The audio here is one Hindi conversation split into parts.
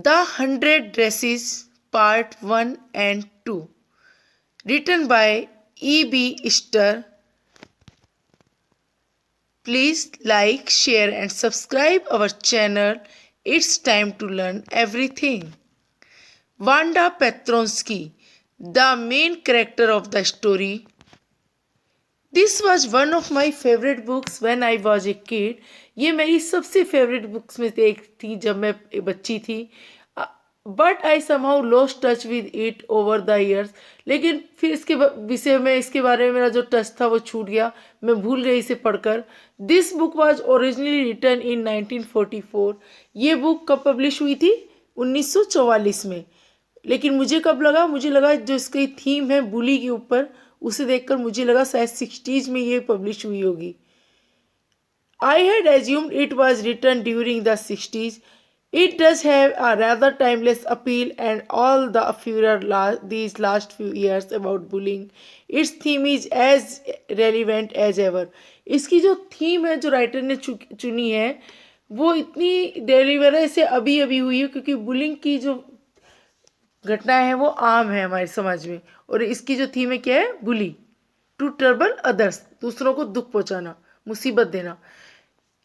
The Hundred Dresses Part 1 and 2, written by E.B. Ister. Please like, share and subscribe our channel. It's time to learn everything. Wanda Petronsky, the main character of the story. This was one of my favorite books when I was a kid. ये मेरी सबसे फेवरेट बुक्स में से एक थी जब मैं बच्ची थी. But I somehow lost touch with it over the years. लेकिन फिर इसके विषय में इसके बारे में मेरा जो टच था वो छूट गया. मैं भूल गई इसे पढ़कर. This book was originally written in 1944. ये बुक कब पब्लिश हुई थी? 1944 में. लेकिन मुझे कब लगा, मुझे लगा जो इसकी थीम है बुली के ऊपर, उसे देखकर मुझे लगा शायद 60s में ये पब्लिश हुई होगी. I had assumed it was written during the 60s. It does have a rather timeless appeal and all the furor these last few years about bullying. Its theme is as relevant as ever. इसकी जो थीम है जो राइटर ने चुनी है वो इतनी रेलिवेंट है, इसे अभी अभी हुई है क्योंकि बुलिंग की जो घटना है वो आम है हमारे समाज में. और इसकी जो थीम है क्या है? बुली. टू ट्रबल अदर्स, दूसरों को दुख पहुंचाना, मुसीबत देना.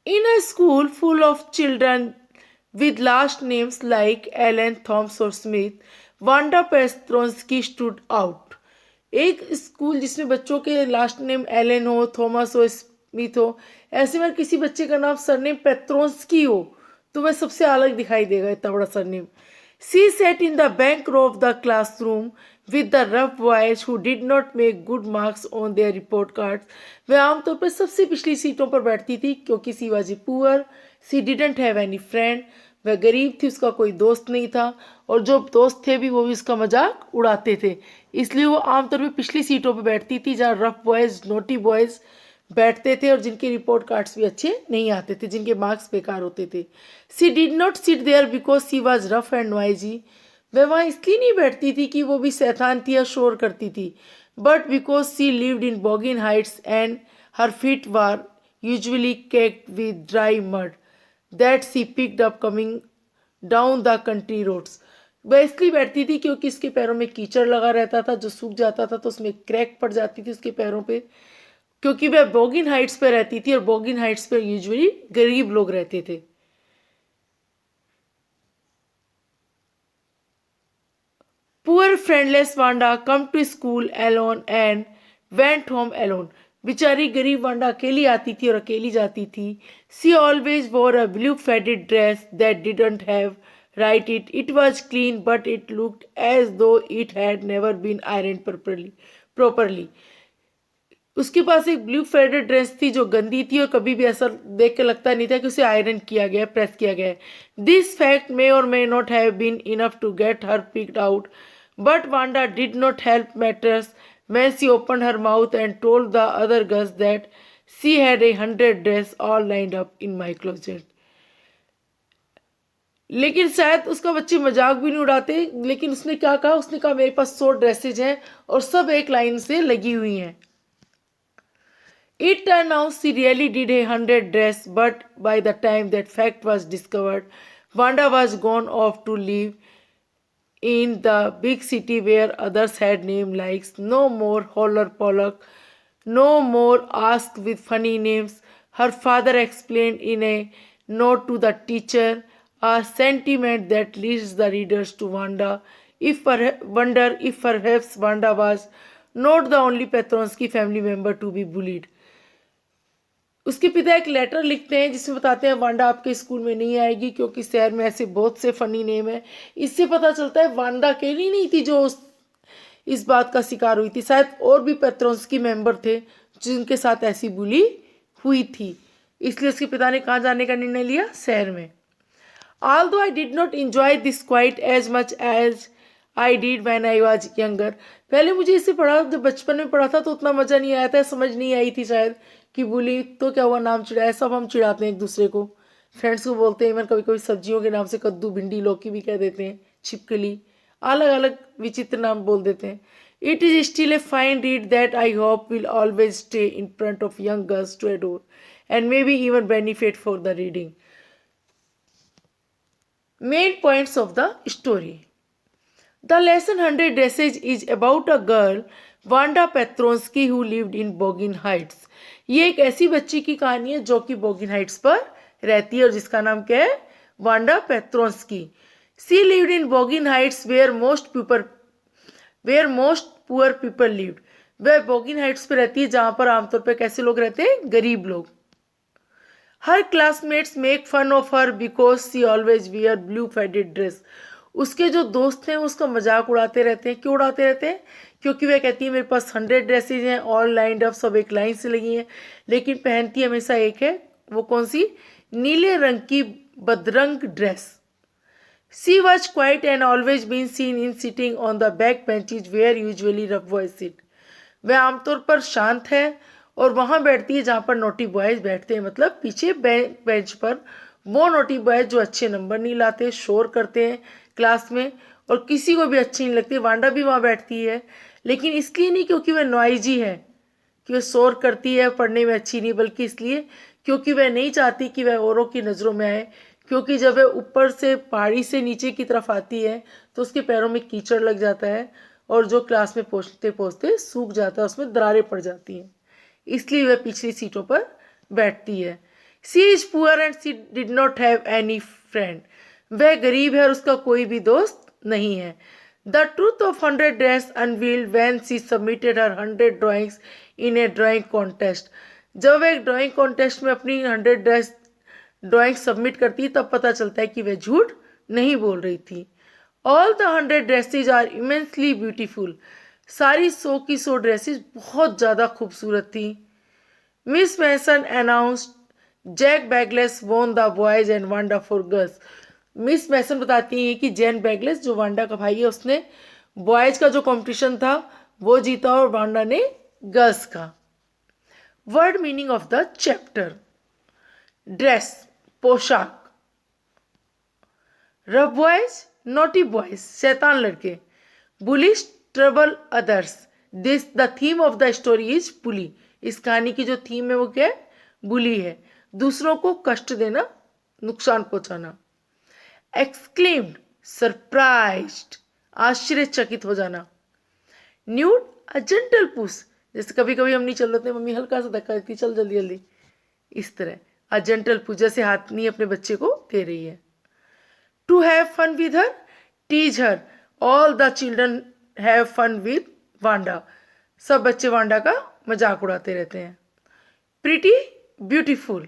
In a school full of children with last names like Allen, Thomas or Smith, Wanda Pestronsky stood out. एक स्कूल जिसमें बच्चों के लास्ट नेम एलन हो, थॉमस हो, स्मिथ हो, ऐसे में किसी बच्चे का नाम सरनेम पेट्रोन्स्की हो तो वह सबसे अलग दिखाई देगा, इतना बड़ा surname. She sat in the back row of the classroom with the rough boys who did not make good marks on their report cards. वह आमतौर पर सबसे पिछली सीटों पर बैठती थी क्योंकि she was poor, she didn't have any friend. वह गरीब थी, उसका कोई दोस्त नहीं था और जो दोस्त थे भी वो भी उसका मजाक उड़ाते थे. इसलिए वो आमतौर पर पिछली सीटों पर बैठती थी जहाँ रफ बॉयज़, नोटी बॉयज़ बैठते थे और जिनके रिपोर्ट कार्ड्स भी अच्छे नहीं आते थे, जिनके मार्क्स बेकार होते थे. She did not sit there because she was rough and noisy. वह वहाँ इसलिए नहीं बैठती थी कि वो भी शैतान थी या शोर करती थी, but because she lived in Boggins Heights and her feet were usually caked with dry mud that she picked up coming down the country roads. वह इसलिए बैठती थी क्योंकि इसके पैरों में कीचड़ लगा रहता था जो सूख जाता था तो उसमें क्रैक पड़ जाती थी उसके पैरों पे, क्योंकि वह बॉगिन हाइट्स पे रहती थी और बॉगिन हाइट्स पे यूजुअली गरीब लोग रहते थे. Poor friendless Wanda came to school alone and went home alone. बेचारी गरीब वांडा अकेली आती थी और अकेली जाती थी. She always wore a blue faded dress that didn't have right it. It was clean but it looked as though it had never been iron properly. उसके पास एक ब्लू फेडेड ड्रेस थी जो गंदी थी और कभी भी ऐसा देख के लगता नहीं था कि उसे आयरन किया गया, प्रेस किया गया. This fact may or may not have been enough to get her picked out, but Wanda did not help matters when she opened her mouth and told the other girls that she had 100 dresses all lined up in my closet. लेकिन शायद उसका बच्चे मजाक भी नहीं उड़ाते, लेकिन उसने क्या कहा? उसने कहा मेरे पास 100 ड्रेसेज हैं और सब एक लाइन से लगी हुई हैं. It turned out she really did 100 dresses, but by the time that fact was discovered, Wanda was gone off to live in the big city where others had names like no more Holler Pollock, no more Ask with funny names. Her father explained in a note to the teacher, a sentiment that leads the readers to wonder if perhaps Wanda was not the only Petronsky family member to be bullied. उसके पिता एक लेटर लिखते हैं जिसमें बताते हैं वांडा आपके स्कूल में नहीं आएगी क्योंकि शहर में ऐसे बहुत से फनी नेम है. इससे पता चलता है वांडा अकेली नहीं थी जो इस बात का शिकार हुई थी, शायद और भी पेट्रोन्स्की मेंबर थे जिनके साथ ऐसी बुली हुई थी. इसलिए उसके पिता ने कहाँ जाने का निर्णय लिया? शहर में. Although I did not enjoy this quite as much as I did when I was younger. पहले मुझे इसे पढ़ा जब बचपन में पढ़ा था तो उतना मज़ा नहीं आया था, समझ नहीं आई थी शायद कि बुली तो क्या हुआ, नाम चिढ़ाया. सब हम चिढ़ाते हैं एक दूसरे को, फ्रेंड्स को बोलते हैं. इवन कभी कभी सब्जियों के नाम से कद्दू, भिंडी, लौकी भी कह देते हैं, छिपकली, अलग अलग विचित्र नाम बोल देते हैं. It is still a fine read that I hope will always stay in front of young girls to adore and may be even benefit for the reading. Main points of the story. The lesson 100 Dresses is about a girl, Wanda Petronsky, who lived in Bogin Heights. ये एक ऐसी बच्ची की कहानी है जो कि बोगिन हाइट्स पर रहती है और जिसका नाम क्या है, Wanda Petronski. She lived in Bogin Heights where most poor people lived. वह बोगिन हाइट्स पे रहती है जहां पर आमतौर पर कैसे लोग रहते हैं, गरीब लोग. Her classmates make fun of her because she always wear blue faded dress. उसके जो दोस्त हैं उसका मजाक उड़ाते रहते हैं. क्यों उड़ाते रहते हैं? क्योंकि वह कहती है मेरे पास 100 ड्रेसेज हैं, ऑल लाइंड अप, सब एक लाइन से लगी हैं, लेकिन पहनती हमेशा एक है. वो कौन सी? नीले रंग की बदरंग dress. She was quiet and always been seen in sitting on the back benches where usually rough boys sit. वह आमतौर पर शांत है और वहाँ बैठती है जहाँ पर नोटी बॉयज बैठते हैं, मतलब पीछे बेंच पर. वो नोटी बॉयज जो अच्छे नंबर नहीं लाते, शोर करते हैं क्लास में और किसी को भी अच्छी नहीं लगती. वांडा भी वहाँ बैठती है, लेकिन इसलिए नहीं क्योंकि वह नॉइजी है, कि वह शोर करती है, पढ़ने में अच्छी नहीं, बल्कि इसलिए क्योंकि वह नहीं चाहती कि वह औरों की नज़रों में आए. क्योंकि जब वह ऊपर से पहाड़ी से नीचे की तरफ आती है तो उसके पैरों में कीचड़ लग जाता है और जो क्लास में पहुँचते पहुँचते सूख जाता है, उसमें दरारें पड़ जाती हैं. इसलिए वह पिछली सीटों पर बैठती है. She is poor and she did not have any friend. वह गरीब है और उसका कोई भी दोस्त नहीं है. The truth of 100 dress unveiled when she submitted her 100 drawings in a drawing contest. जब वह एक ड्राइंग कॉन्टेस्ट में अपनी 100 ड्राइंग सबमिट करती है तब पता चलता है कि वह झूठ नहीं बोल रही थी. All the 100 dresses are immensely beautiful. सारी 100 की 100 ड्रेसेस बहुत ज़्यादा खूबसूरत थी. Miss Mason announced Jack Beggles won the boys and Wanda for girls. Miss Mason बताती हैं कि जैन बैगलेस जो वांडा का भाई है उसने बॉयज का जो कंपटीशन था वो जीता और वांडा ने गर्ल्स का. Word meaning of the chapter. Dress, पोशाक. रफ बॉयज, नोटी बॉयज, शैतान लड़के. Bullish, trouble others. This the theme of the story is bully. इस कहानी की जो थीम है वो क्या है? बुली है. दूसरों को कष्ट देना, नुकसान पहुंचाना. एक्सक्लेम्ड, सरप्राइज्ड, आश्चर्यचकित हो जाना. Nude, a gentle push. जैसे कभी कभी हम नहीं चल रहे थे, मम्मी हल्का सा धक्का देती, चल जल्दी जल्दी, इस तरह. अ जेंटल पुश, जैसे हाथ नहीं अपने बच्चे को दे रही है. To have fun with her, tease her. All the children have fun with Wanda. सब बच्चे वांडा का मजाक उड़ाते रहते हैं. Pretty, beautiful.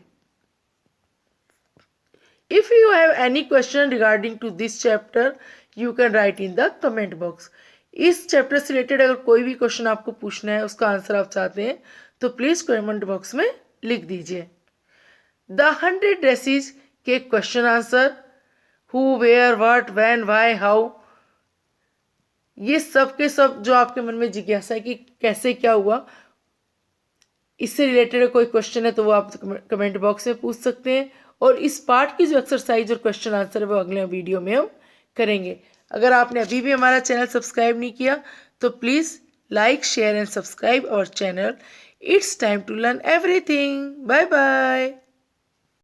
If you have any question regarding to this chapter, you can write in the comment box. इस चैप्टर से रिलेटेड अगर कोई भी क्वेश्चन आपको पूछना है, उसका आंसर आप चाहते हैं तो प्लीज कमेंट बॉक्स में लिख दीजिए. द 100 ड्रेसेस के question answer, who, where, what, when, why, how, ये सब के सब जो आपके मन में जिज्ञासा है कि कैसे क्या हुआ, इससे रिलेटेड कोई क्वेश्चन है तो वो आप कमेंट बॉक्स में पूछ सकते हैं. और इस पार्ट की जो एक्सरसाइज और क्वेश्चन आंसर है वो अगले वीडियो में हम करेंगे. अगर आपने अभी भी हमारा चैनल सब्सक्राइब नहीं किया तो please like, share and subscribe our channel. It's time to learn everything. Bye bye.